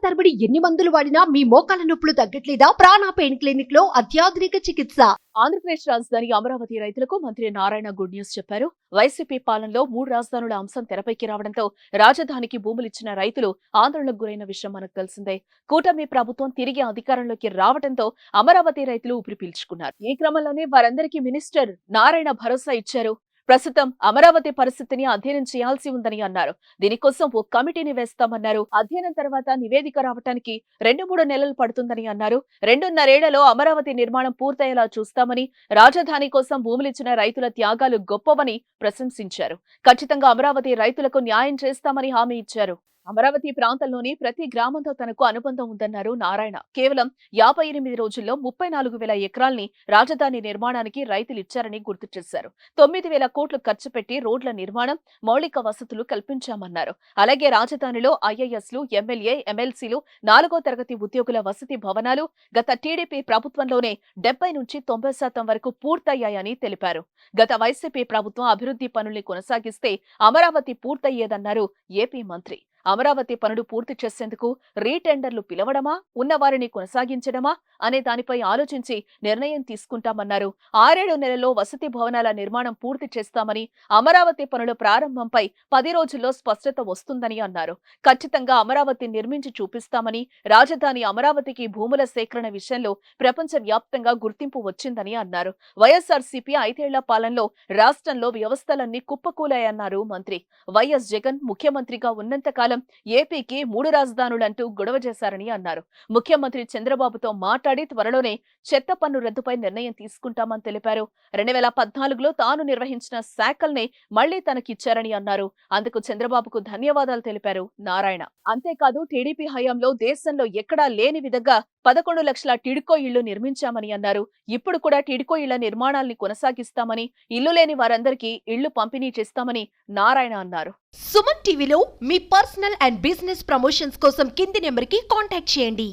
తరబడి ఎన్ని మందులు వాడినా మీ మోకాల నొప్పులు తగ్గట్లేదా? ప్రాణ పెయిన్ క్లినిక్ లో అత్యాధునిక చికిత్స. ఆంధ్రప్రదేశ్ రాజధాని అమరావతి రైతులకు మంత్రి నారాయణ గుడ్ న్యూస్ చెప్పారు. వైసీపీ పాలనలో 3 రాజధానుల అంశం తెరపైకి రావడంతో రాజధానికి భూములిచ్చిన రైతులు ఆందోళనకు గురైన విషయం మనకు తెలిసిందే. కూటమి ప్రభుత్వం తిరిగి అధికారంలోకి రావడంతో అమరావతి రైతులు ఊపిరి పీల్చుకున్నారు. ఈ క్రమంలోనే వారందరికీ మినిస్టర్ నారాయణ భరోసా ఇచ్చారు. ప్రస్తుతం అమరావతి పరిస్థితిని అధ్యయనం చేయాల్సి ఉందని అన్నారు. దీనికోసం ఓ కమిటీని వేస్తామన్నారు. అధ్యయనం తర్వాత నివేదిక రావడానికి 2-3 నెలలు పడుతుందని అన్నారు. 2.5 ఏళ్లలో అమరావతి నిర్మాణం పూర్తయ్యేలా చూస్తామని, రాజధాని కోసం భూములిచ్చిన రైతుల త్యాగాలు గొప్పవని ప్రశంసించారు. ఖచ్చితంగా అమరావతి రైతులకు న్యాయం చేస్తామని హామీ ఇచ్చారు. అమరావతి ప్రాంతంలోని ప్రతి గ్రామంతో తనకు అనుబంధం ఉందన్నారు నారాయణ. కేవలం 58 రోజుల్లో 34,000 ఎకరాల్ని రాజధాని నిర్మాణానికి రైతులు ఇచ్చారని గుర్తు చేశారు. 9,000 కోట్లు ఖర్చు పెట్టి రోడ్ల నిర్మాణం, మౌలిక వసతులు కల్పించామన్నారు. అలాగే రాజధానిలో ఐఏఎస్లు, ఎమ్మెల్యే, ఎమ్మెల్సీలు, 4వ తరగతి ఉద్యోగుల వసతి భవనాలు గత టీడీపీ ప్రభుత్వంలోనే 70 నుంచి 90% వరకు పూర్తయ్యాయని తెలిపారు. గత వైసీపీ ప్రభుత్వం అభివృద్ధి పనుల్ని కొనసాగిస్తే అమరావతి పూర్తయ్యేదన్నారు ఏపీ మంత్రి. అమరావతి పనులు పూర్తి చేసేందుకు రీటెండర్లు పిలవడమా, ఉన్నవారిని కొనసాగించడమా అనే దానిపై ఆలోచించి నిర్ణయం తీసుకుంటామన్నారు. 6-7 నెలల్లో వసతి భవనాల నిర్మాణం పూర్తి చేస్తామని, అమరావతి పనుల ప్రారంభంపై 10 రోజుల్లో స్పష్టత వస్తుందని అన్నారు. ఖచ్చితంగా అమరావతి నిర్మించి చూపిస్తామని, రాజధాని అమరావతికి భూముల సేకరణ విషయంలో ప్రపంచ వ్యాప్తంగా గుర్తింపు వచ్చిందని అన్నారు. వైఎస్ఆర్సీపీ 5 ఏళ్ల పాలనలో రాష్ట్రంలో వ్యవస్థలన్నీ కుప్పకూలాయన్నారు మంత్రి. వైఎస్ జగన్ ముఖ్యమంత్రిగా ఉన్నంతకాలం ఏపీకి 3 రాజధానులంటూ గొడవ చేశారని అన్నారు. ముఖ్యమంత్రి చంద్రబాబుతో మాట్లాడి త్వరలోనే చెత్త పన్ను రద్దుపై నిర్ణయం తీసుకుంటామని తెలిపారు. 2014లో తాను నిర్వహించిన శాఖల్నే మళ్లీ తనకిచ్చారని అన్నారు. అందుకు చంద్రబాబుకు ధన్యవాదాలు తెలిపారు నారాయణ. అంతేకాదు టీడీపీ హయాంలో దేశంలో ఎక్కడా లేని విధంగా 11 లక్షల టిడ్కో ఇళ్లు నిర్మించామని అన్నారు. ఇప్పుడు కూడా టిడ్కో ఇళ్ల నిర్మాణాల్ని కొనసాగిస్తామని, ఇల్లు లేని వారందరికీ ఇళ్లు పంపిణీ చేస్తామని నారాయణ అన్నారు. సుమన్ టీవీలో మీ పర్సనల్ అండ్ బిజినెస్ ప్రమోషన్స్ కోసం కింది నెంబర్కి కాంటాక్ట్ చేయండి.